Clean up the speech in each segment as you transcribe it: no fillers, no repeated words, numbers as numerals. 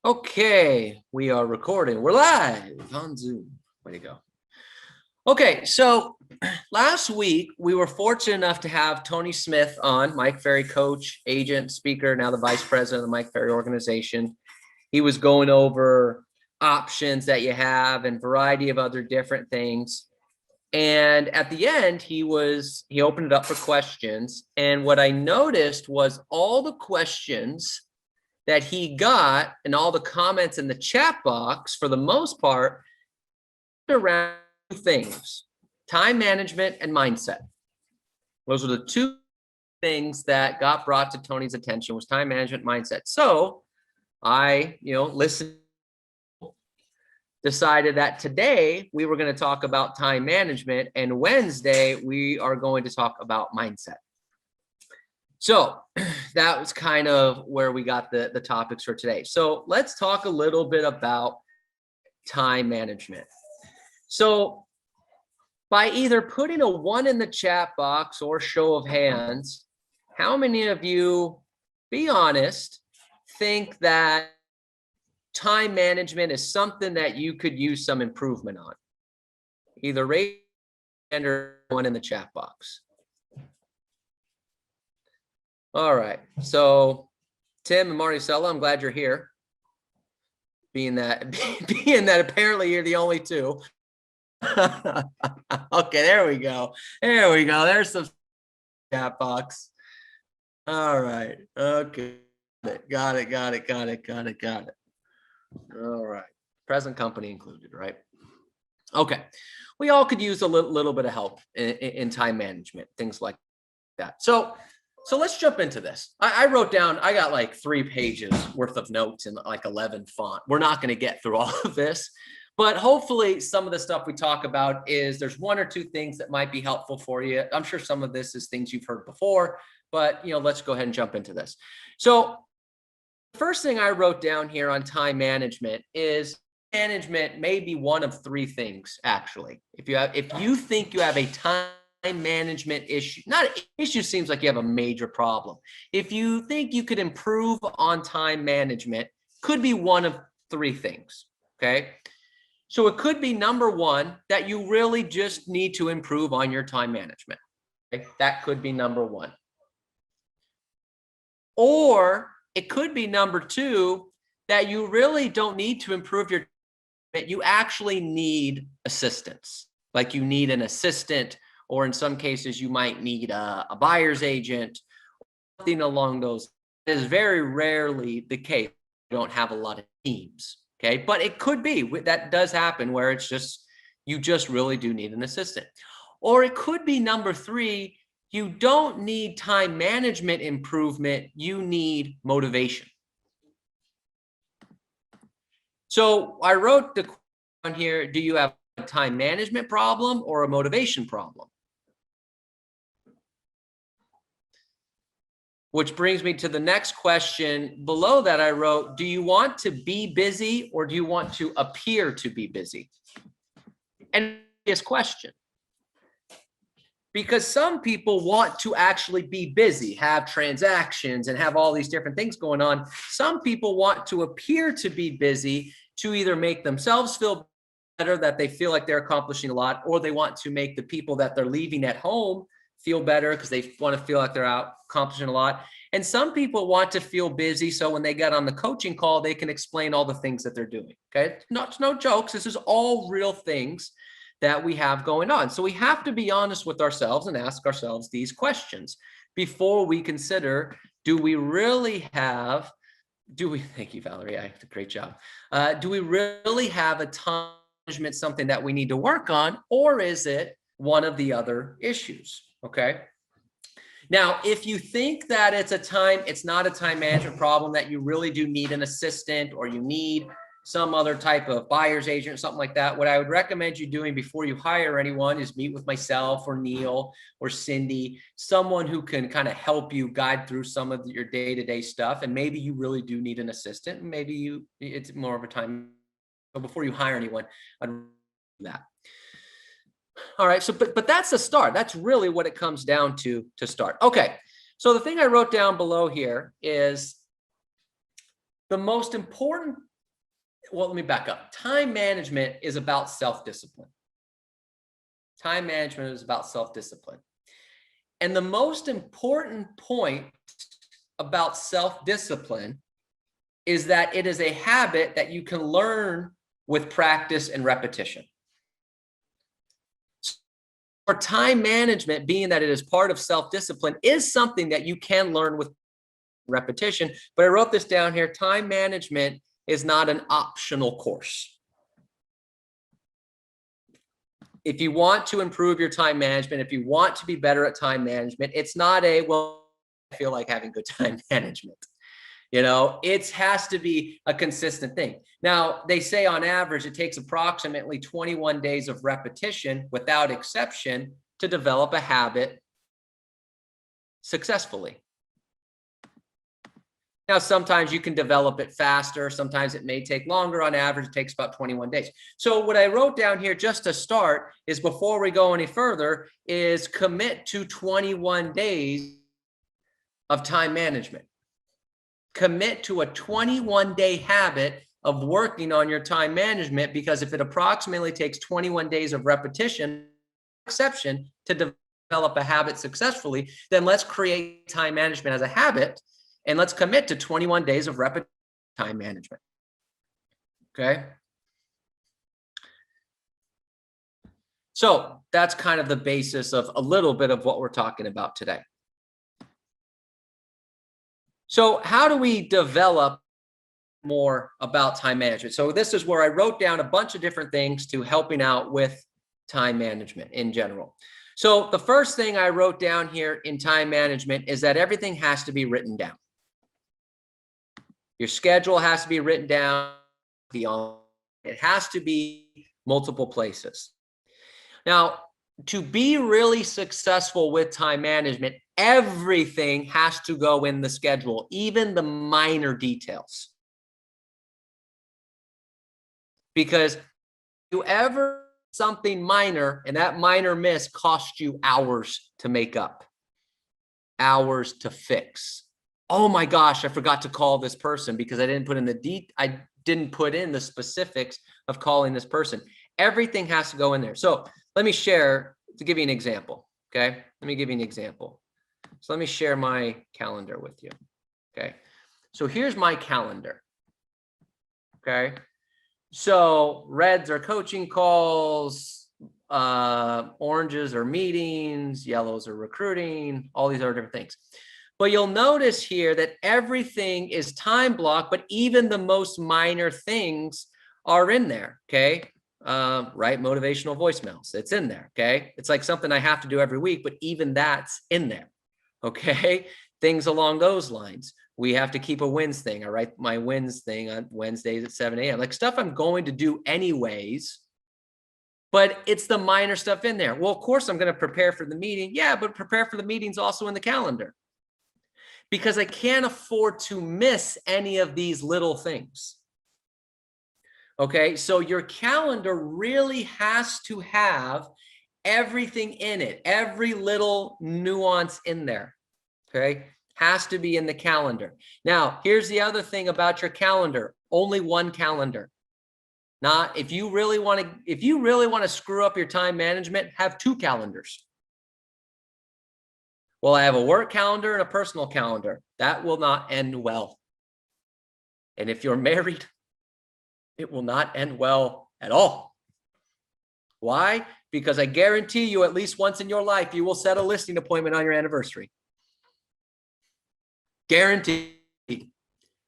Okay, we are recording. We're live on Zoom. Way to go. Okay, so last week we were fortunate enough to have Tony Smith on, Mike Ferry coach, agent, speaker, now the vice president of the Mike Ferry organization. He was going over options that you have and variety of other different things. And at the end, he opened it up for questions. And what I noticed was all the questions that he got and all the comments in the chat box, for the most part, around two things: time management and mindset. Those are the two things that got brought to Tony's attention, was time management, mindset. So I, listened, decided that today we were going to talk about time management, and Wednesday we are going to talk about mindset. So that was kind of where we got the topics for today. So let's talk a little bit about time management. So by either putting a 1 in the chat box or show of hands, how many of you, be honest, think that time management is something that you could use some improvement on? Either raise your hand or 1 in the chat box. All right, so Tim and Maricela, I'm glad you're here. Being that apparently you're the only two. Okay, there we go. There's some chat box. All right. Okay. Got it. All right. Present company included, right? Okay. We all could use a little bit of help in time management, things like that. So let's jump into this. I wrote down, I got like 3 pages worth of notes in like 11 font. We're not going to get through all of this, but hopefully some of the stuff we talk about there's 1 or 2 things that might be helpful for you. I'm sure some of this is things you've heard before, but let's go ahead and jump into this. So the first thing I wrote down here on time management is management may be one of 3 things, actually. If you think you have a time management issue, not an issue, seems like you have a major problem. If you think you could improve on time management, could be one of 3 things, okay? So it could be number 1, that you really just need to improve on your time management. Okay? That could be number 1. Or it could be number 2, that you really don't need to improve your, you actually need assistance. Like you need an assistant, or in some cases you might need a buyer's agent, something along those. It is very rarely the case. You don't have a lot of teams, okay? But it could be, that does happen, where it's just, you just really do need an assistant. Or it could be number 3, you don't need time management improvement, you need motivation. So I wrote the question here, do you have a time management problem or a motivation problem? Which brings me to the next question. Below that I wrote, do you want to be busy or do you want to appear to be busy? And this question, because some people want to actually be busy, have transactions and have all these different things going on. Some people want to appear to be busy to either make themselves feel better, that they feel like they're accomplishing a lot, or they want to make the people that they're leaving at home feel better because they want to feel like they're out accomplishing a lot. And some people want to feel busy, so when they get on the coaching call, they can explain all the things that they're doing. Okay, no jokes. This is all real things that we have going on. So we have to be honest with ourselves and ask ourselves these questions before we consider, do we really have, thank you, Valerie, great job. Do we really have a time management, something that we need to work on, or is it one of the other issues? Okay. Now, if you think that it's not a time management problem, that you really do need an assistant, or you need some other type of buyer's agent or something like that, what I would recommend you doing before you hire anyone is meet with myself or Neil or Cindy, someone who can kind of help you guide through some of your day-to-day stuff. And maybe you really do need an assistant. Maybe it's more of a time. So before you hire anyone, I'd do that. All right. So, but that's the start. That's really what it comes down to start. Okay. So the thing I wrote down below here is the most important. Well, let me back up. Time management is about self-discipline. Time management is about self-discipline. And the most important point about self-discipline is that it is a habit that you can learn with practice and repetition. For time management, being that it is part of self-discipline, is something that you can learn with repetition. But I wrote this down here. Time management is not an optional course. If you want to improve your time management, if you want to be better at time management, it's not a, well, I feel like having good time management. You know, it has to be a consistent thing. Now, they say on average, it takes approximately 21 days of repetition without exception to develop a habit successfully. Now, sometimes you can develop it faster. Sometimes it may take longer. On average, it takes about 21 days. So what I wrote down here just to start is, before we go any further, is commit to 21 days of time management. Commit to a 21-day habit of working on your time management, because if it approximately takes 21 days of repetition, exception, to develop a habit successfully, then let's create time management as a habit. And let's commit to 21 days of repetition time management. Okay. So that's kind of the basis of a little bit of what we're talking about today. So how do we develop more about time management? So this is where I wrote down a bunch of different things to helping out with time management in general. So the first thing I wrote down here in time management is that everything has to be written down. Your schedule has to be written down. It has to be multiple places. Now, to be really successful with time management, everything has to go in the schedule, even the minor details. Because you ever something minor, and that minor miss cost you hours to make up, hours to fix. Oh my gosh, I forgot to call this person because I didn't put in the specifics of calling this person. Everything has to go in there. So let me share to give you an example. Okay. Let me give you an example. So let me share my calendar with you. Okay. So here's my calendar. Okay. So reds are coaching calls, oranges are meetings, yellows are recruiting, all these other different things. But you'll notice here that everything is time blocked, but even the most minor things are in there. Okay. Right. Motivational voicemails. It's in there. Okay. It's like something I have to do every week, but even that's in there. Okay. Things along those lines. We have to keep a wins thing. I write my wins thing on Wednesdays at 7 a.m. Like stuff I'm going to do anyways, but it's the minor stuff in there. Well, of course I'm going to prepare for the meeting. Yeah, but prepare for the meeting's also in the calendar, because I can't afford to miss any of these little things. Okay, so your calendar really has to have everything in it, every little nuance in there. Okay, has to be in the calendar. Now, here's the other thing about your calendar: only one calendar. Not if you really want to screw up your time management, have two calendars. Well, I have a work calendar and a personal calendar. That will not end well. And if you're married, it will not end well at all. Why? Because I guarantee you, at least once in your life, you will set a listing appointment on your anniversary. Guaranteed.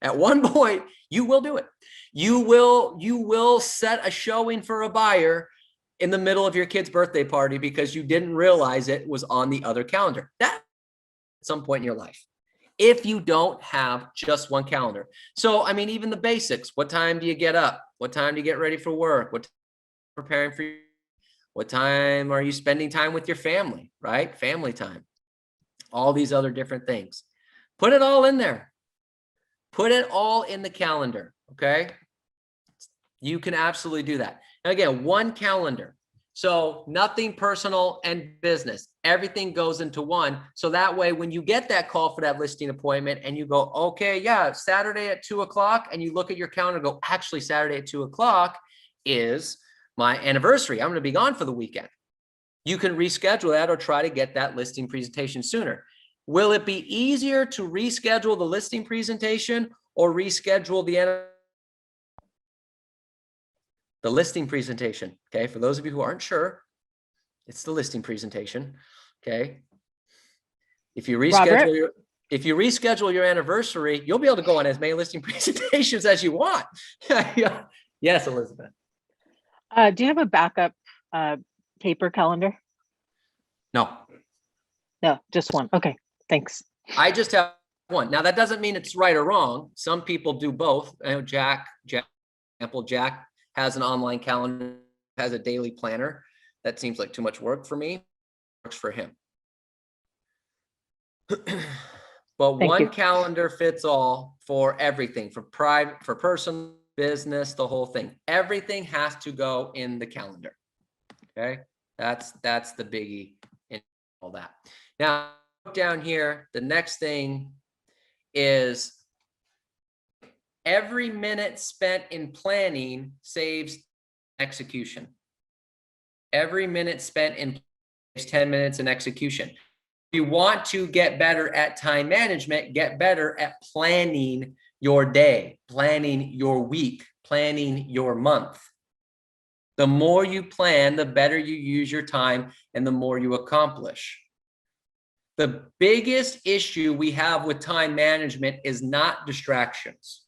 At one point, you will do it. You will set a showing for a buyer in the middle of your kid's birthday party because you didn't realize it was on the other calendar. That at some point in your life, if you don't have just one calendar. So, I mean, even the basics: what time do you get up? What time do you get ready for work? What time are you preparing for you? What time are you spending time with your family, right? Family time. All these other different things. Put it all in there. Put it all in the calendar, okay? You can absolutely do that. Now, again, one calendar. So nothing personal and business, everything goes into one. So that way, when you get that call for that listing appointment and you go, okay, yeah, Saturday at 2:00, and you look at your calendar and go, actually Saturday at 2:00 is my anniversary. I'm going to be gone for the weekend. You can reschedule that or try to get that listing presentation sooner. Will it be easier to reschedule the listing presentation or reschedule the listing presentation? Okay, for those of you who aren't sure, it's the listing presentation. Okay, if you reschedule your anniversary, you'll be able to go on as many listing presentations as you want. Yes, Elizabeth. Do you have a backup paper calendar? No. No, just one. Okay, thanks. I just have one. Now that doesn't mean it's right or wrong. Some people do both. I know Jack has an online calendar, has a daily planner. That seems like too much work for me. Works for him. But one calendar fits all for everything, for private, for personal, business, the whole thing. Everything has to go in the calendar. Okay, that's the biggie in all that. Now down here, the next thing is every minute spent in planning saves execution. Every minute spent in saves 10 minutes in execution. If you want to get better at time management, get better at planning your day, planning your week, planning your month. The more you plan, the better you use your time and the more you accomplish. The biggest issue we have with time management is not distractions.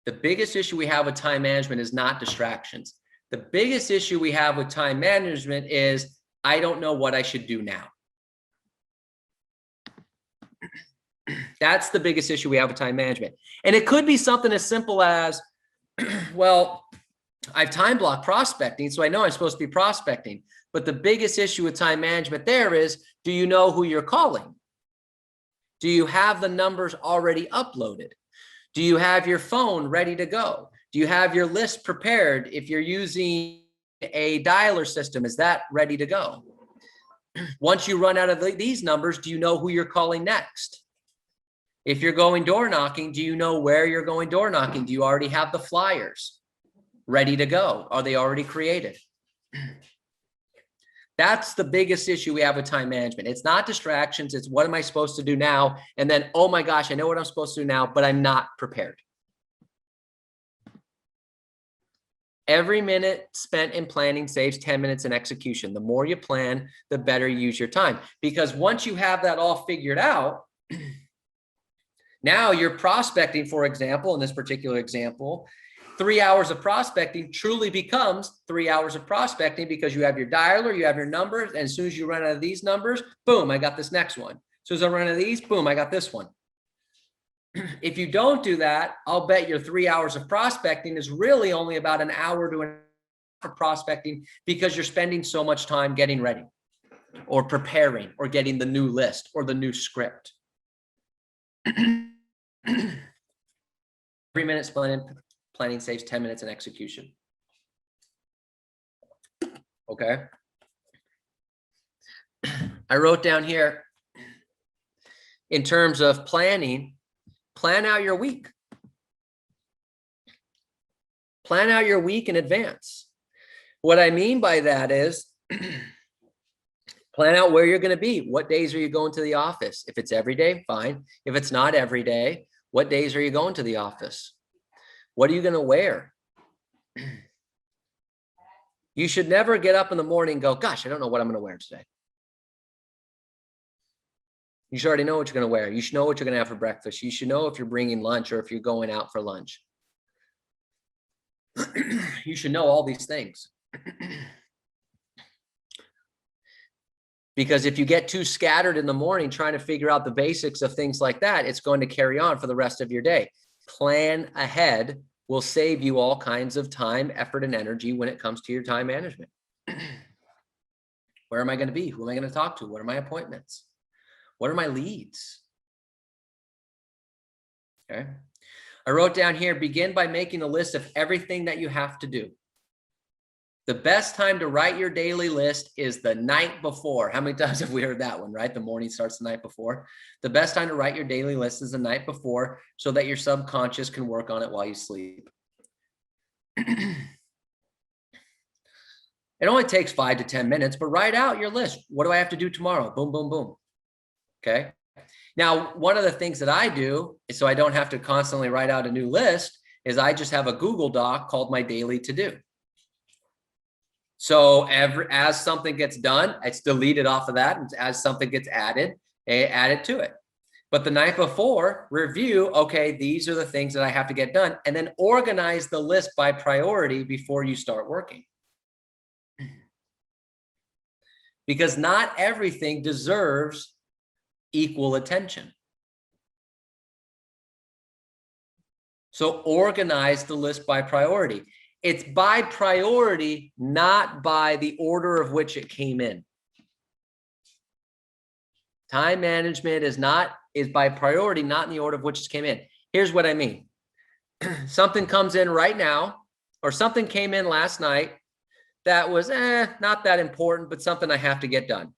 The biggest issue we have with time management is not distractions. The biggest issue we have with time management is I don't know what I should do now. That's the biggest issue we have with time management. And it could be something as simple as, well, I've time blocked prospecting, so I know I'm supposed to be prospecting. But the biggest issue with time management there is, do you know who you're calling? Do you have the numbers already uploaded? Do you have your phone ready to go? Do you have your list prepared? If you're using a dialer system, is that ready to go? Once you run out of these numbers, do you know who you're calling next? If you're going door knocking, do you know where you're going door knocking? Do you already have the flyers ready to go? Are they already created? That's the biggest issue we have with time management. It's not distractions. It's what am I supposed to do now? And then, oh my gosh, I know what I'm supposed to do now, but I'm not prepared. Every minute spent in planning saves 10 minutes in execution. The more you plan, the better you use your time. Because once you have that all figured out, now you're prospecting, for example, in this particular example, 3 hours of prospecting truly becomes 3 hours of prospecting because you have your dialer, you have your numbers, and as soon as you run out of these numbers, boom, I got this next one. As soon as I run out of these, boom, I got this one. If you don't do that, I'll bet your 3 hours of prospecting is really only about an hour to an hour for prospecting because you're spending so much time getting ready or preparing or getting the new list or the new script. Every minute planning saves 10 minutes in execution. Okay. I wrote down here, in terms of planning, plan out your week. Plan out your week in advance. What I mean by that is plan out where you're going to be. What days are you going to the office? If it's every day, fine. If it's not every day, what days are you going to the office? What are you going to wear? You should never get up in the morning and go, gosh, I don't know what I'm going to wear today. You should already know what you're going to wear. You should know what you're going to have for breakfast. You should know if you're bringing lunch or if you're going out for lunch. You should know all these things. Because if you get too scattered in the morning trying to figure out the basics of things like that, it's going to carry on for the rest of your day. Plan ahead will save you all kinds of time, effort, and energy when it comes to your time management. Where am I going to be? Who am I going to talk to? What are my appointments? What are my leads? Okay. I wrote down here, begin by making a list of everything that you have to do. The best time to write your daily list is the night before. How many times have we heard that one, right? The morning starts the night before. The best time to write your daily list is the night before so that your subconscious can work on it while you sleep. It only takes 5 to 10 minutes, but write out your list. What do I have to do tomorrow? Boom, boom, boom. Okay. Now, one of the things that I do is so I don't have to constantly write out a new list is I just have a Google Doc called my daily to-do. So as something gets done, it's deleted off of that. And as something gets added, add it to it. But the night before, review, okay, these are the things that I have to get done. And then organize the list by priority before you start working. Because not everything deserves equal attention. So organize the list by priority. It's by priority, not by the order of which it came in. Time management is by priority, not in the order of which it came in. Here's what I mean. Something comes in right now, or something came in last night that was not that important, but something I have to get done.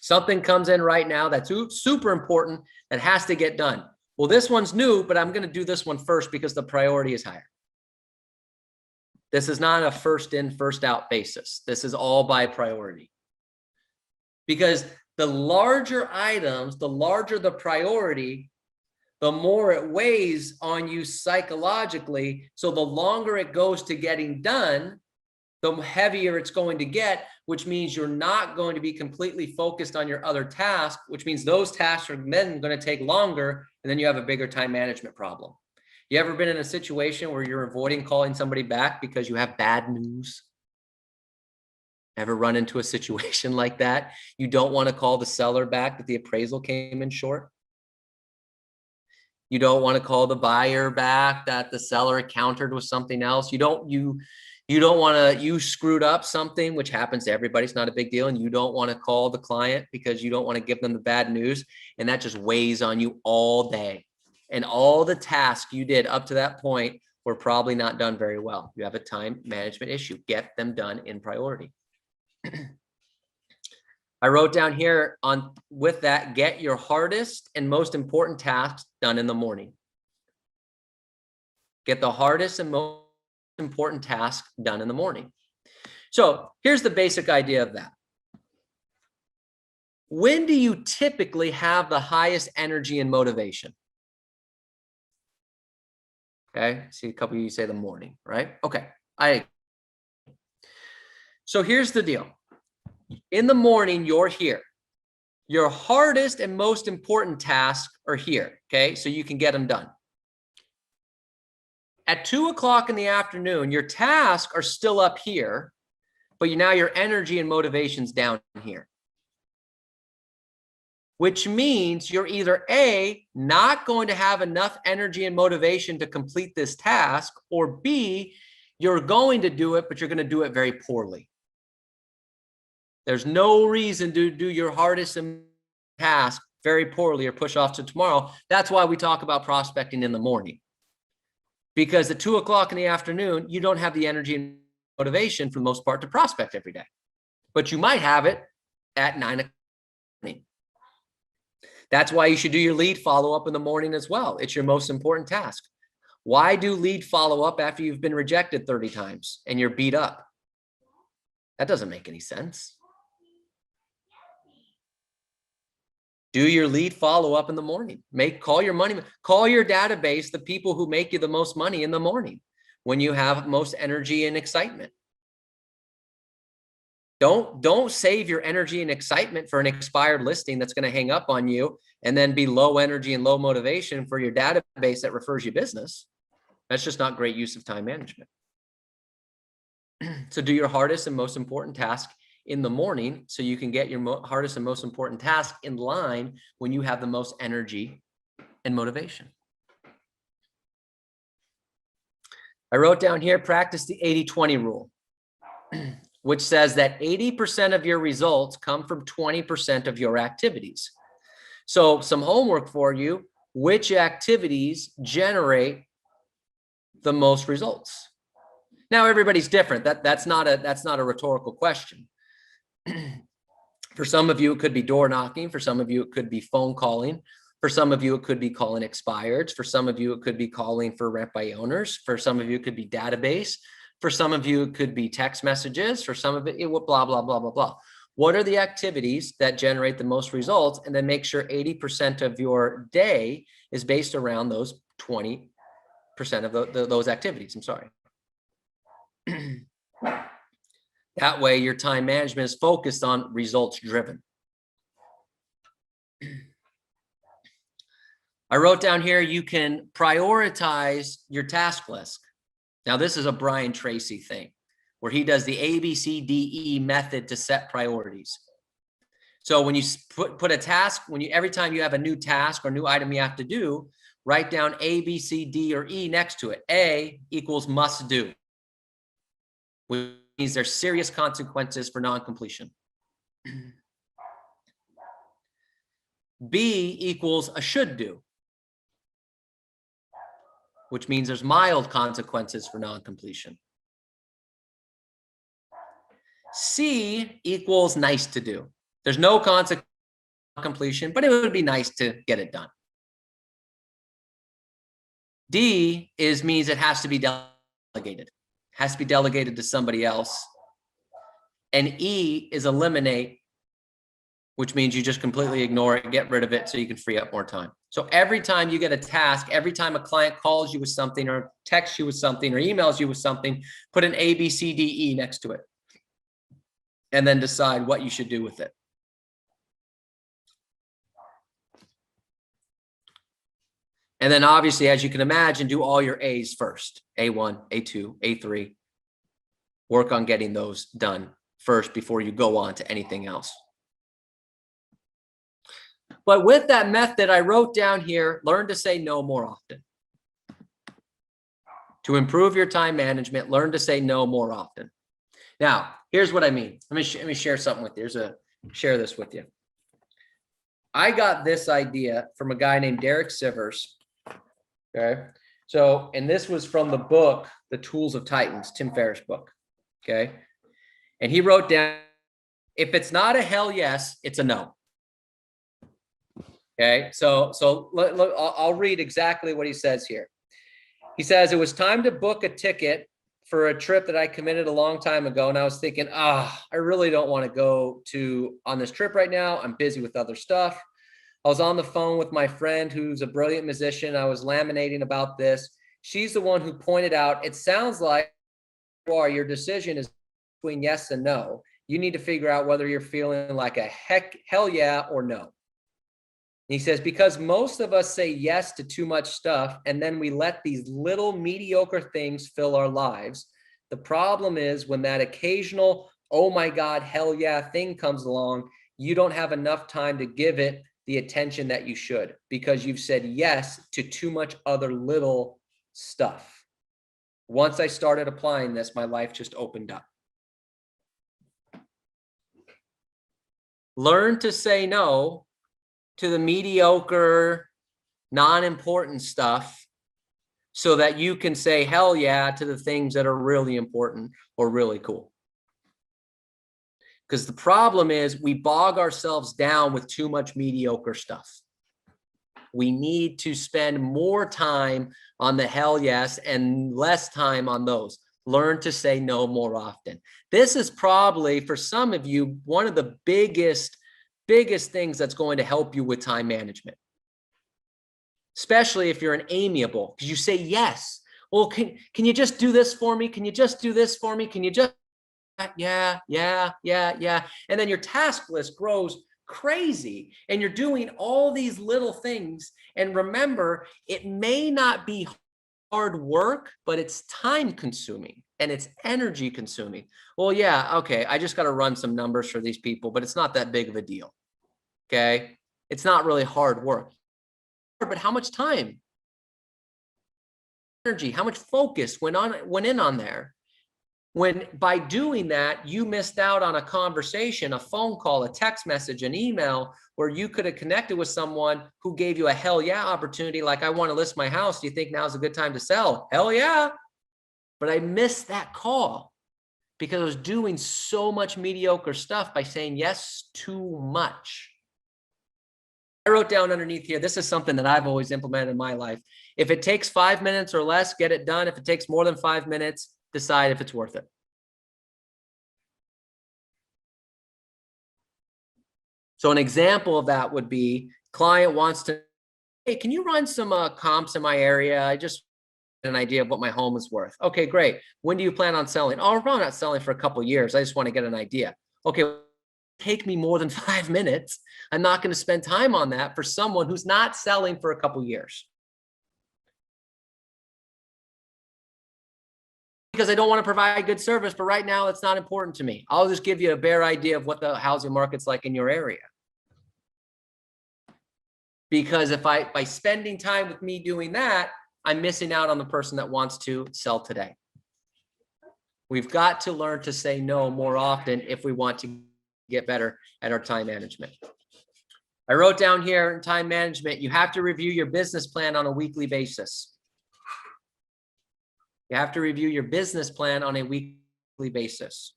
Something comes in right now that's super important that has to get done. Well, this one's new, but I'm going to do this one first because the priority is higher. This is not a first in, first out basis. This is all by priority. Because the larger items, the larger the priority, the more it weighs on you psychologically. So the longer it goes to getting done, the heavier it's going to get, which means you're not going to be completely focused on your other task, which means those tasks are then going to take longer, and then you have a bigger time management problem. You ever been in a situation where you're avoiding calling somebody back because you have bad news? Ever run into a situation like that? You don't want to call the seller back that the appraisal came in short. You don't want to call the buyer back that the seller countered with something else. You don't want to, you screwed up something, which happens to everybody. It's not a big deal. And you don't want to call the client because you don't want to give them the bad news. And that just weighs on you all day. And all the tasks you did up to that point were probably not done very well. You have a time management issue. Get them done in priority. I wrote down here with that, get your hardest and most important tasks done in the morning. Get the hardest and most important task done in the morning. So here's the basic idea of that. When do you typically have the highest energy and motivation? Okay, see a couple of you say the morning, right? Okay, so here's the deal. In the morning, you're here. Your hardest and most important tasks are here, okay? So you can get them done. At 2 o'clock in the afternoon, your tasks are still up here, but now your energy and motivation's down here. Which means you're either A, not going to have enough energy and motivation to complete this task, or B, you're going to do it, but you're going to do it very poorly. There's no reason to do your hardest task very poorly or push off to tomorrow. That's why we talk about prospecting in the morning. Because at 2 o'clock in the afternoon, you don't have the energy and motivation for the most part to prospect every day. But you might have it at 9 o'clock. That's why you should do your lead follow-up in the morning as well. It's your most important task. Why do lead follow-up after you've been rejected 30 times and you're beat up? That doesn't make any sense. Do your lead follow-up in the morning. Call your database the people who make you the most money in the morning when you have most energy and excitement. Don't save your energy and excitement for an expired listing that's going to hang up on you and then be low energy and low motivation for your database that refers you business. That's just not great use of time management. So do your hardest and most important task in the morning so you can get your hardest and most important task in line when you have the most energy and motivation. I wrote down here, practice the 80-20 rule, which says that 80% of your results come from 20% of your activities. So some homework for you, which activities generate the most results? Now everybody's different. That's not a rhetorical question. For some of you, it could be door knocking. For some of you, it could be phone calling. For some of you, it could be calling expireds. For some of you, it could be calling for rent by owners. For some of you, it could be database. For some of you, it could be text messages. For some of it, it will blah, blah, blah, blah, blah. What are the activities that generate the most results? And then make sure 80% of your day is based around those 20% of those activities. I'm sorry. That way, your time management is focused on results driven. I wrote down here, you can prioritize your task list. Now, this is a Brian Tracy thing where he does the ABCDE method to set priorities. So when you put a task, every time you have a new task or new item you have to do, write down A, B, C, D, or E next to it. A equals must do, which means there's serious consequences for non-completion. B equals a should do, which means there's mild consequences for non-completion. C equals nice to do. There's no consequence for completion, but it would be nice to get it done. D means it has to be delegated. It has to be delegated to somebody else. And E is eliminate, which means you just completely ignore it, get rid of it so you can free up more time. So every time you get a task, every time a client calls you with something or texts you with something or emails you with something, put an A, B, C, D, E next to it. And then decide what you should do with it. And then obviously, as you can imagine, do all your A's first. A1, A2, A3. Work on getting those done first before you go on to anything else. But with that method, I wrote down here, learn to say no more often. To improve your time management, learn to say no more often. Now, here's what I mean. Let me share something with you. Share this with you. I got this idea from a guy named Derek Sivers. Okay. So, and this was from the book, The Tools of Titans, Tim Ferriss book. Okay. And he wrote down, if it's not a hell yes, it's a no. Okay. So I'll read exactly what he says here. He says, it was time to book a ticket for a trip that I committed a long time ago. And I was thinking, I really don't want to go on this trip right now. I'm busy with other stuff. I was on the phone with my friend who's a brilliant musician. I was laminating about this. She's the one who pointed out, it sounds like your decision is between yes and no. You need to figure out whether you're feeling like a hell yeah or no. And he says, because most of us say yes to too much stuff, and then we let these little mediocre things fill our lives. The problem is when that occasional, oh my God, hell yeah thing comes along, you don't have enough time to give it the attention that you should, because you've said yes to too much other little stuff. Once I started applying this, my life just opened up. Learn to say no to the mediocre, non-important stuff so that you can say hell yeah to the things that are really important or really cool. Because the problem is we bog ourselves down with too much mediocre stuff. We need to spend more time on the hell yes and less time on those. Learn to say no more often. This is probably, for some of you, one of the biggest things that's going to help you with time management. Especially if you're an amiable, because you say yes. Well, can you just do this for me? Can you just do this for me? Can you just yeah. And then your task list grows crazy and you're doing all these little things. And remember, it may not be hard work, but it's time consuming and it's energy consuming. Well, yeah, okay, I just got to run some numbers for these people, but it's not that big of a deal. Okay. It's not really hard work, but how much time, energy, how much focus went in on there? When by doing that, you missed out on a conversation, a phone call, a text message, an email, where you could have connected with someone who gave you a hell yeah opportunity. Like, I want to list my house. Do you think now's a good time to sell? Hell yeah. but I missed that call because I was doing so much mediocre stuff by saying yes too much. I wrote down underneath here, this is something that I've always implemented in my life. If it takes 5 minutes or less, get it done. If it takes more than 5 minutes, decide if it's worth it. So an example of that would be client wants to, hey, can you run some comps in my area? I just an idea of what my home is worth. Okay, great. When do you plan on selling? Oh, we're probably not selling for a couple of years. I just want to get an idea. Okay, take me more than 5 minutes. I'm not going to spend time on that for someone who's not selling for a couple of years. Because I don't want to provide good service, but right now it's not important to me. I'll just give you a bare idea of what the housing market's like in your area. Because if by spending time with me doing that, I'm missing out on the person that wants to sell today. We've got to learn to say no more often if we want to get better at our time management. I wrote down here in time management, you have to review your business plan on a weekly basis. You have to review your business plan on a weekly basis.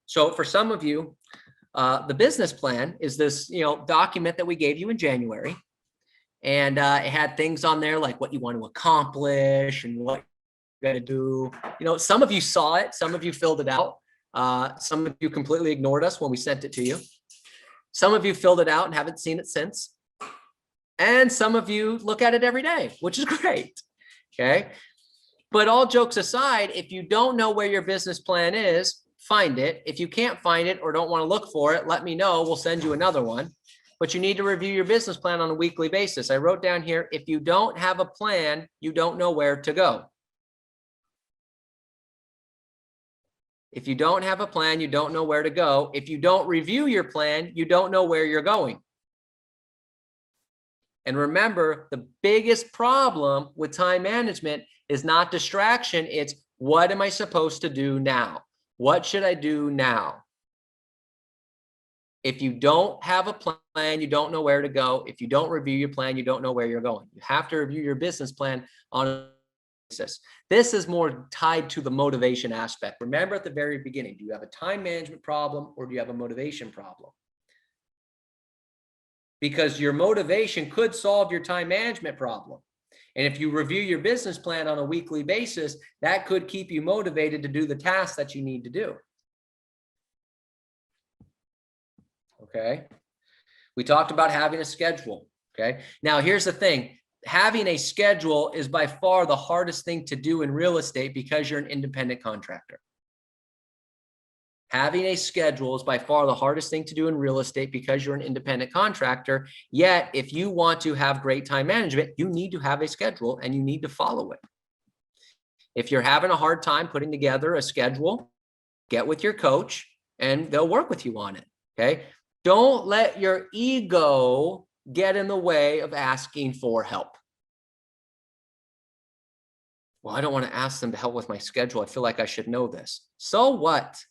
So for some of you, the business plan is this, document that we gave you in January. And it had things on there like what you want to accomplish and what you're going to do. Some of you saw it. Some of you filled it out. Some of you completely ignored us when we sent it to you. Some of you filled it out and haven't seen it since. And some of you look at it every day, which is great. Okay. But all jokes aside, if you don't know where your business plan is, find it. If you can't find it or don't want to look for it, let me know. We'll send you another one. But you need to review your business plan on a weekly basis. I wrote down here, if you don't have a plan, you don't know where to go. If you don't have a plan, you don't know where to go. If you don't review your plan, you don't know where you're going. And remember, the biggest problem with time management is not distraction. It's what am I supposed to do now? What should I do now? If you don't have a plan, you don't know where to go. If you don't review your plan, you don't know where you're going. You have to review your business plan on a basis. This is more tied to the motivation aspect. Remember at the very beginning, do you have a time management problem or do you have a motivation problem? Because your motivation could solve your time management problem. And if you review your business plan on a weekly basis, that could keep you motivated to do the tasks that you need to do. Okay. We talked about having a schedule. Okay. Now here's the thing. Having a schedule is by far the hardest thing to do in real estate because you're an independent contractor. Having a schedule is by far the hardest thing to do in real estate because you're an independent contractor. Yet, if you want to have great time management, you need to have a schedule and you need to follow it. If you're having a hard time putting together a schedule, get with your coach and they'll work with you on it. Okay. Don't let your ego get in the way of asking for help. Well, I don't want to ask them to help with my schedule. I feel like I should know this. So what?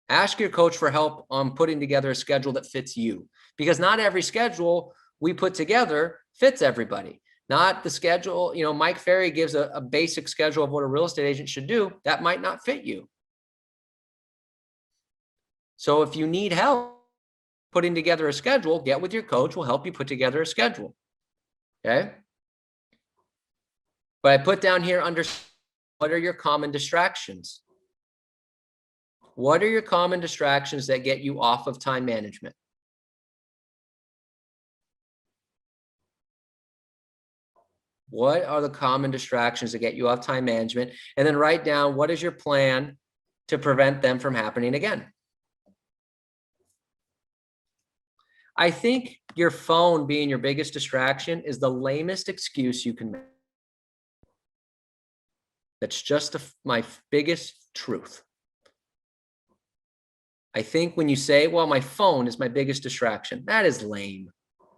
Ask your coach for help on putting together a schedule that fits you, because not every schedule we put together fits everybody. Not the schedule, Mike Ferry gives a basic schedule of what a real estate agent should do. That might not fit you. So if you need help putting together a schedule, get with your coach. Will help you put together a schedule. Okay. But I put down here under what are your common distractions? What are your common distractions that get you off of time management? What are the common distractions that get you off time management? And then write down, what is your plan to prevent them from happening again? I think your phone being your biggest distraction is the lamest excuse you can make. That's just my biggest truth. I think when you say, well, my phone is my biggest distraction, that is lame.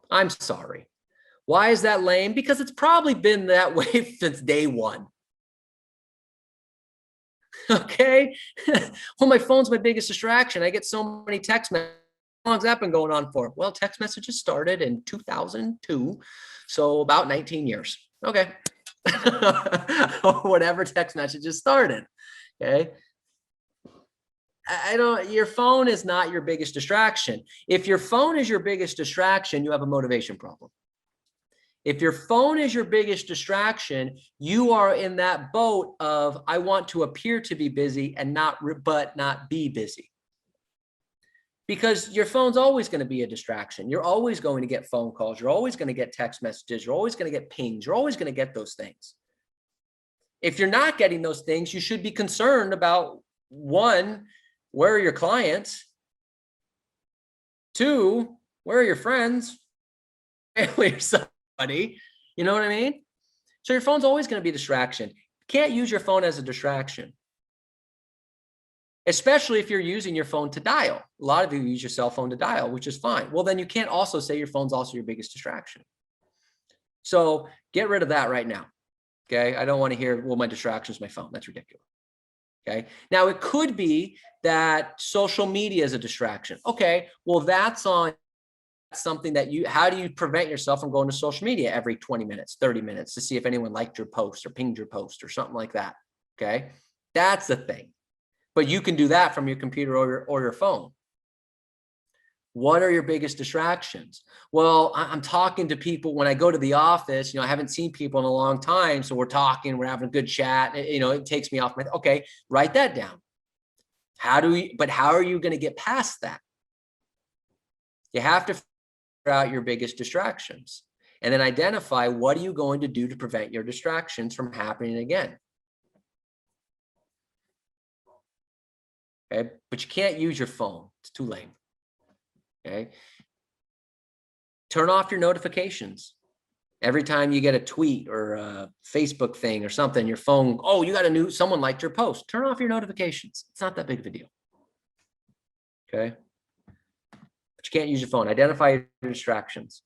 I'm sorry. Why is that lame? Because it's probably been that way since day one. Okay. Well, my phone's my biggest distraction. I get so many text messages. How long's that been going on for? Well, text messages started in 2002. So about 19 years. Okay. or whatever text messages started. Okay. Your phone is not your biggest distraction. If your phone is your biggest distraction, you have a motivation problem. If your phone is your biggest distraction, you are in that boat of, I want to appear to be busy and not be busy. Because your phone's always going to be a distraction. You're always going to get phone calls. You're always going to get text messages. You're always going to get pings. You're always going to get those things. If you're not getting those things, you should be concerned about, one, where are your clients? Two, where are your friends? Family or somebody, you know what I mean? So your phone's always going to be a distraction. You can't use your phone as a distraction, especially if you're using your phone to dial. A lot of you use your cell phone to dial, which is fine. Well, then you can't also say your phone's also your biggest distraction. So get rid of that right now. Okay. I don't want to hear, well, my distraction is my phone. That's ridiculous. Okay. Now it could be that social media is a distraction. Okay. Well, that's on something that how do you prevent yourself from going to social media every 20 minutes, 30 minutes to see if anyone liked your post or pinged your post or something like that. Okay. That's the thing. But you can do that from your computer or your phone. What are your biggest distractions? Well, I'm talking to people when I go to the office, I haven't seen people in a long time. So we're talking, we're having a good chat. It takes me off my, okay, write that down. How are you going to get past that? You have to figure out your biggest distractions and then identify what are you going to do to prevent your distractions from happening again. Okay, but you can't use your phone. It's too late. Okay. Turn off your notifications. Every time you get a tweet or a Facebook thing or something, your phone, oh, you got someone liked your post. Turn off your notifications. It's not that big of a deal. Okay. But you can't use your phone. Identify your distractions.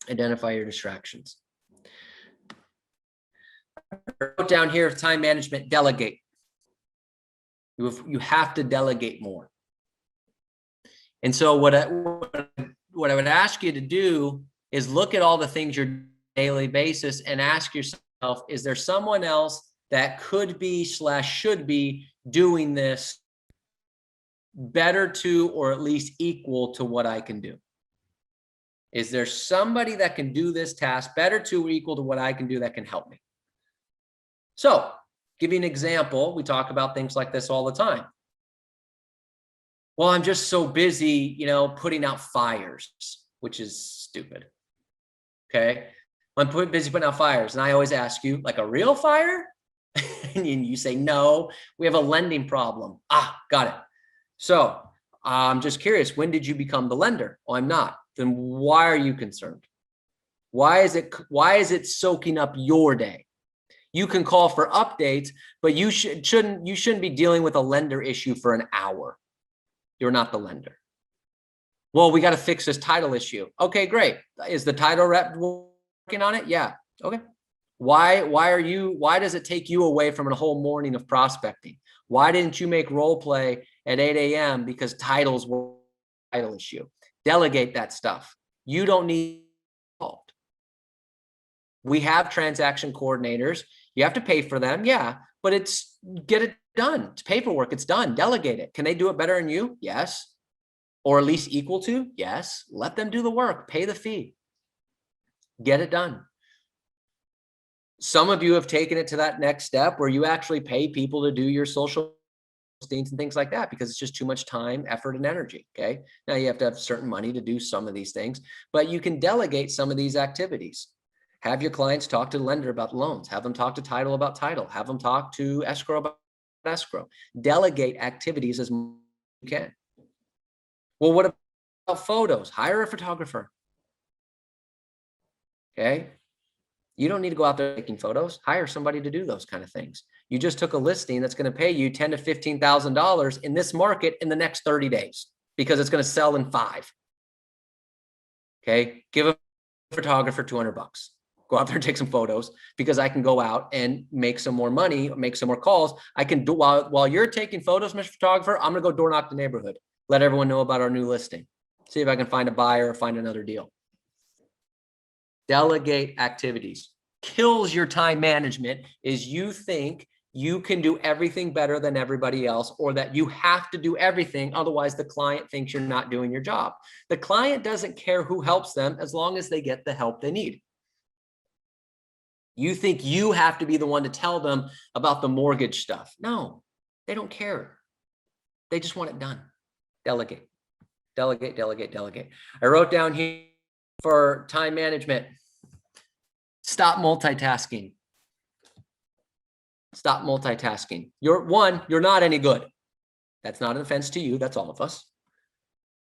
Identify your distractions. I wrote down here, time management, delegate. You have to delegate more. And so what I would ask you to do is look at all the things you're doing on a daily basis and ask yourself, is there someone else that could be / should be doing this better to, or at least equal to what I can do? Is there somebody that can do this task better to or equal to what I can do that can help me? So, give you an example. We talk about things like this all the time. Well, I'm just so busy, putting out fires, which is stupid. Okay. I'm busy putting out fires. And I always ask you, like a real fire? And you say, no, we have a lending problem. Got it. So I'm just curious, when did you become the lender? Oh, I'm not. Then why are you concerned? Why is it soaking up your day? You can call for updates, but you shouldn't be dealing with a lender issue for an hour. You're not the lender. Well, we got to fix this title issue. Okay, great. Is the title rep working on it? Yeah. Okay. Why does it take you away from a whole morning of prospecting? Why didn't you make role play at 8 a.m. because titles were a title issue? Delegate that stuff. You don't need involved. We have transaction coordinators. You have to pay for them. Yeah, but get it done. It's paperwork. It's done. Delegate it. Can they do it better than you? Yes. Or at least equal to? Yes. Let them do the work. Pay the fee. Get it done. Some of you have taken it to that next step where you actually pay people to do your social things and things like that because it's just too much time, effort, and energy. Okay. Now you have to have certain money to do some of these things, but you can delegate some of these activities. Have your clients talk to the lender about loans. Have them talk to title about title. Have them talk to escrow about escrow. Delegate activities as much as you can. Well, what about photos? Hire a photographer. Okay. You don't need to go out there taking photos. Hire somebody to do those kind of things. You just took a listing that's going to pay you $10,000 to $15,000 in this market in the next 30 days because it's going to sell in 5. Okay. Give a photographer $200. Go out there and take some photos because I can go out and make some more money, make some more calls. I can do while you're taking photos, Mr. Photographer, I'm going to go door knock the neighborhood. Let everyone know about our new listing. See if I can find a buyer or find another deal. Delegate activities. Kills your time management is you think you can do everything better than everybody else, or that you have to do everything. Otherwise, the client thinks you're not doing your job. The client doesn't care who helps them as long as they get the help they need. You think you have to be the one to tell them about the mortgage stuff. No, they don't care. They just want it done. Delegate, delegate, delegate, delegate. I wrote down here for time management. Stop multitasking. Stop multitasking. You're not any good. That's not an offense to you. That's all of us.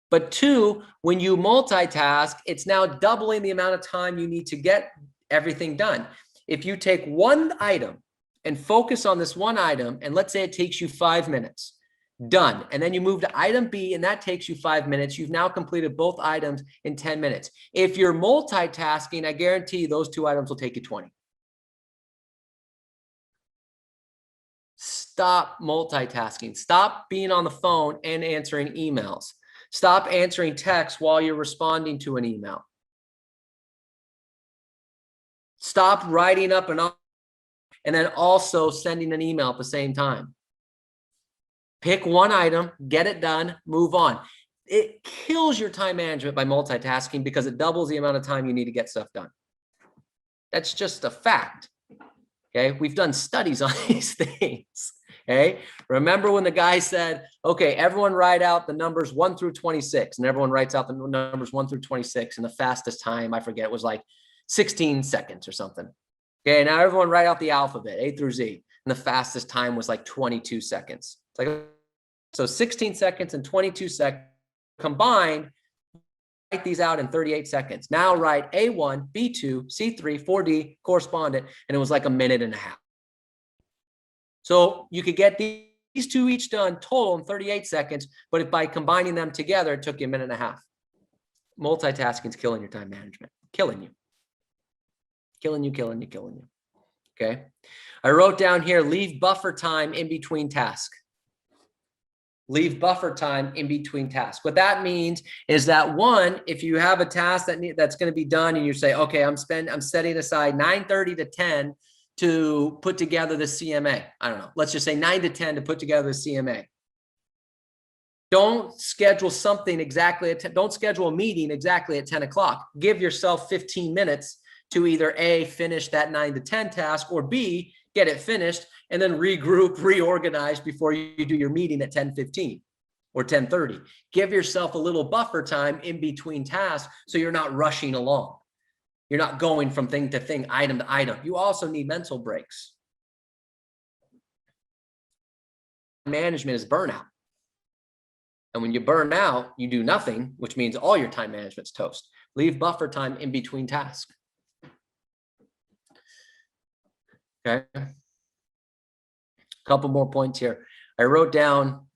But two, when you multitask, it's now doubling the amount of time you need to get everything done. If you take one item and focus on this one item, and let's say it takes you 5 minutes, done. And then you move to item B and that takes you 5 minutes. You've now completed both items in 10 minutes. If you're multitasking, I guarantee those 2 items will take you 20. Stop multitasking. Stop being on the phone and answering emails. Stop answering texts while you're responding to an email. Stop writing up and then also sending an email at the same time. Pick one item, get it done, move on. It kills your time management by multitasking because it doubles the amount of time you need to get stuff done. That's just a fact. Okay, we've done studies on these things. Okay, remember when the guy said, okay, everyone write out the numbers 1 through 26, and everyone writes out the numbers 1 through 26, and the fastest time, I forget, was like 16 seconds or something. Okay, now everyone write out the alphabet, A through Z, and the fastest time was like 22 seconds. It's like, so 16 seconds and 22 seconds combined, write these out in 38 seconds. Now write A1, B2, C3, 4D, correspondent, and it was like a minute and a half. So you could get these 2 each done total in 38 seconds, but if by combining them together, it took you a minute and a half. Multitasking is killing your time management, killing you. Killing you, killing you, killing you. Okay. I wrote down here, leave buffer time in between tasks. Leave buffer time in between tasks. What that means is that one, if you have a task that's going to be done and you say, okay, I'm setting aside 9:30 to 10 to put together the CMA. I don't know. Let's just say 9 to 10 to put together the CMA. Don't schedule something exactly at 10. Don't schedule a meeting exactly at 10 o'clock. Give yourself 15 minutes to either A, finish that 9 to 10 task, or B, get it finished and then regroup, reorganize before you do your meeting at 10:15 or 10:30. Give yourself a little buffer time in between tasks so you're not rushing along. You're not going from thing to thing, item to item. You also need mental breaks. Management is burnout. And when you burn out, you do nothing, which means all your time management's toast. Leave buffer time in between tasks. Okay. A couple more points here. I wrote down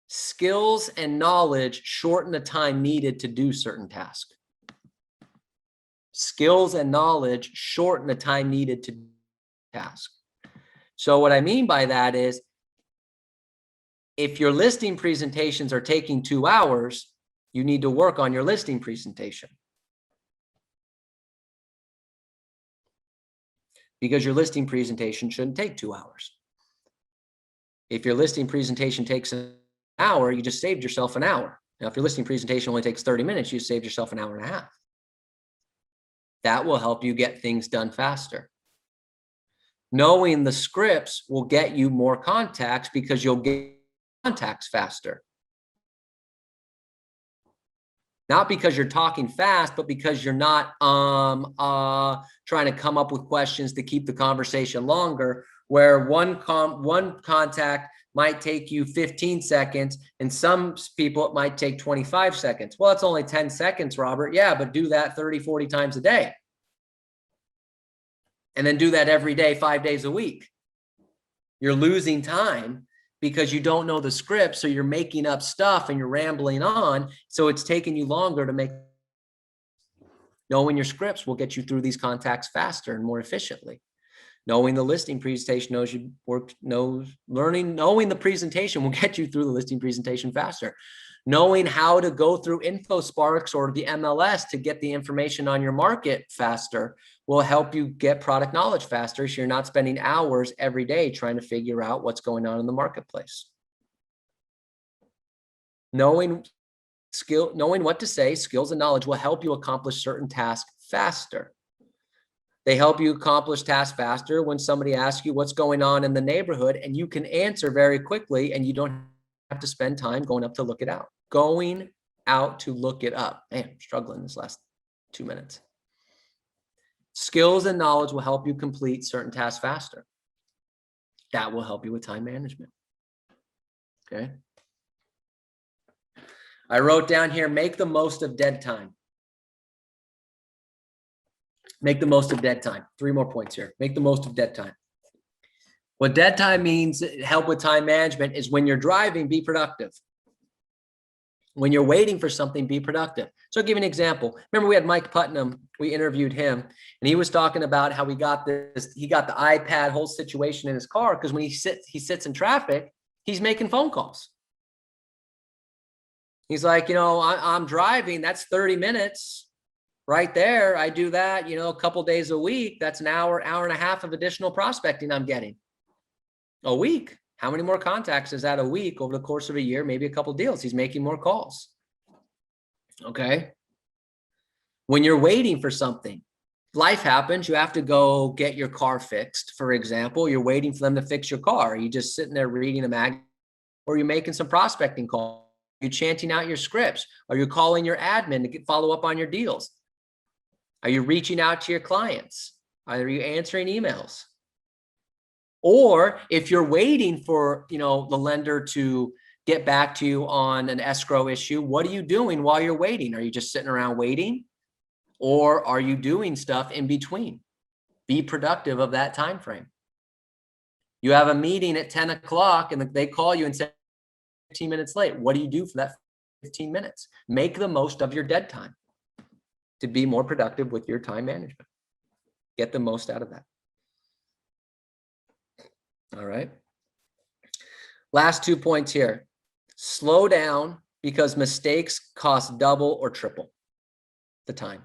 skills and knowledge shorten the time needed to do certain tasks. Skills and knowledge shorten the time needed to do task. So what I mean by that is, if your listing presentations are taking 2 hours, you need to work on your listing presentation. Because your listing presentation shouldn't take 2 hours. If your listing presentation takes an hour, you just saved yourself an hour. Now, if your listing presentation only takes 30 minutes, you saved yourself an hour and a half. That will help you get things done faster. Knowing the scripts will get you more contacts because you'll get contacts faster. Not because you're talking fast, but because you're not trying to come up with questions to keep the conversation longer, where one contact might take you 15 seconds and some people it might take 25 seconds. Well, it's only 10 seconds, Robert. Yeah, but do that 30, 40 times a day. And then do that every day, 5 days a week. You're losing time because you don't know the script, so you're making up stuff and you're rambling on, so it's taking you longer to make. Knowing your scripts will get you through these contacts faster and more efficiently. Knowing the listing presentation knowing the presentation will get you through the listing presentation faster. Knowing how to go through InfoSparks or the MLS to get the information on your market faster will help you get product knowledge faster, so you're not spending hours every day trying to figure out what's going on in the marketplace. Knowing what to say, skills and knowledge will help you accomplish certain tasks faster. They help you accomplish tasks faster when somebody asks you what's going on in the neighborhood, and you can answer very quickly, and you don't have to spend time going up to look it out. Going out to look it up. Man, I'm struggling this last 2 minutes. Skills and knowledge will help you complete certain tasks faster. That will help you with time management. Okay. I wrote down here, make the most of dead time. Make the most of dead time. 3 more points here. Make the most of dead time. What dead time means, help with time management, is when you're driving, be productive. When you're waiting for something, be productive. So I'll give you an example. Remember, we had Mike Putnam, we interviewed him, and he was talking about how he got the iPad whole situation in his car, because when he sits in traffic, he's making phone calls. He's like, I'm driving, that's 30 minutes right there. I do that, a couple days a week. That's an hour and a half of additional prospecting I'm getting a week. How many more contacts is that a week over the course of a year? Maybe a couple deals. He's making more calls. Okay. When you're waiting for something, life happens. You have to go get your car fixed. For example, you're waiting for them to fix your car. Are you just sitting there reading a magazine, or are you making some prospecting calls? Are you chanting out your scripts? Are you calling your admin to follow up on your deals? Are you reaching out to your clients? Are you answering emails? Or if you're waiting for, the lender to get back to you on an escrow issue, what are you doing while you're waiting? Are you just sitting around waiting? Or are you doing stuff in between? Be productive of that time frame. You have a meeting at 10 o'clock and they call you and say 15 minutes late. What do you do for that 15 minutes? Make the most of your dead time to be more productive with your time management. Get the most out of that. All right. Last 2 points here. Slow down because mistakes cost double or triple the time.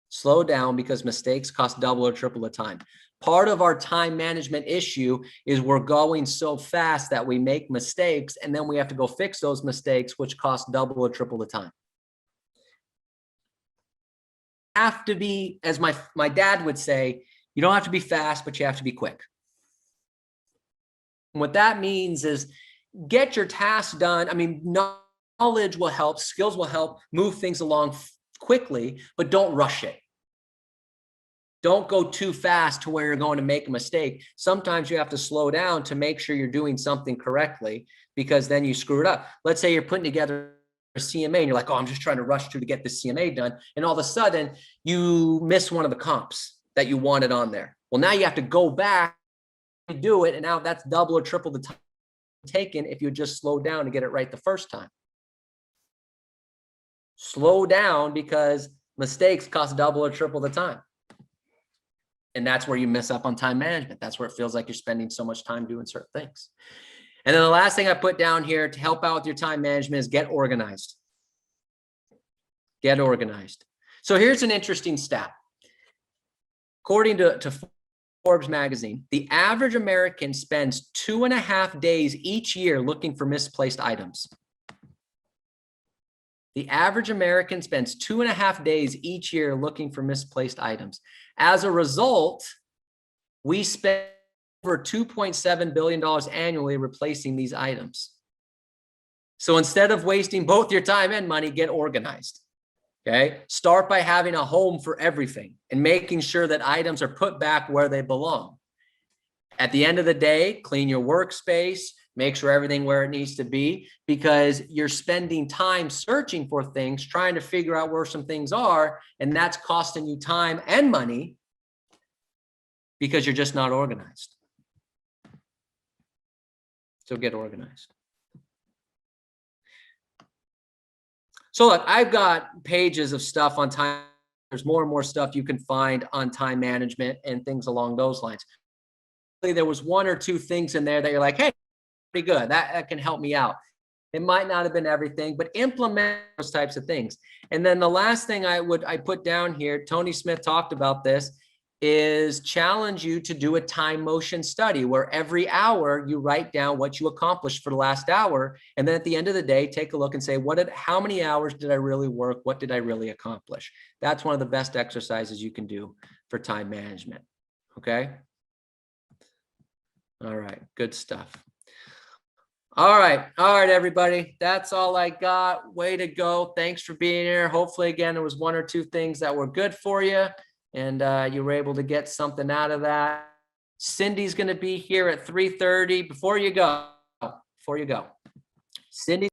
Slow down because mistakes cost double or triple the time. Part of our time management issue is we're going so fast that we make mistakes, and then we have to go fix those mistakes, which cost double or triple the time. Have to be, as my dad would say, you don't have to be fast, but you have to be quick. And what that means is get your tasks done. I mean, knowledge will help, skills will help move things along quickly, but don't rush it. Don't go too fast to where you're going to make a mistake. Sometimes you have to slow down to make sure you're doing something correctly, because then you screw it up. Let's say you're putting together a CMA and you're like, oh, I'm just trying to rush through to get this CMA done. And all of a sudden you miss one of the comps that you wanted on there. Well, now you have to go back and do it. And now that's double or triple the time taken if you just slow down to get it right the first time. Slow down because mistakes cost double or triple the time. And that's where you miss up on time management. That's where it feels like you're spending so much time doing certain things. And then the last thing I put down here to help out with your time management is get organized. Get organized. So here's an interesting stat. According to Forbes magazine, the average American spends 2.5 days each year looking for misplaced items. The average American spends 2.5 days each year looking for misplaced items. As a result, we spend over $2.7 billion annually replacing these items. So instead of wasting both your time and money, get organized. Okay. Start by having a home for everything and making sure that items are put back where they belong. At the end of the day, clean your workspace, make sure everything where it needs to be, because you're spending time searching for things, trying to figure out where some things are, and that's costing you time and money because you're just not organized. So get organized. So look, I've got pages of stuff on time. There's more and more stuff you can find on time management and things along those lines. There was 1 or 2 things in there that you're like, hey, pretty good. That can help me out. It might not have been everything, but implement those types of things. And then the last thing I put down here, Tony Smith talked about this, is challenge you to do a time motion study where every hour you write down what you accomplished for the last hour. And then at the end of the day, take a look and say, how many hours did I really work? What did I really accomplish? That's one of the best exercises you can do for time management. Okay. All right. Good stuff. All right, everybody. That's all I got. Way to go. Thanks for being here. Hopefully, again, there was one or two things that were good for you, and you were able to get something out of that. Cindy's going to be here at 3:30. Before you go, Cindy.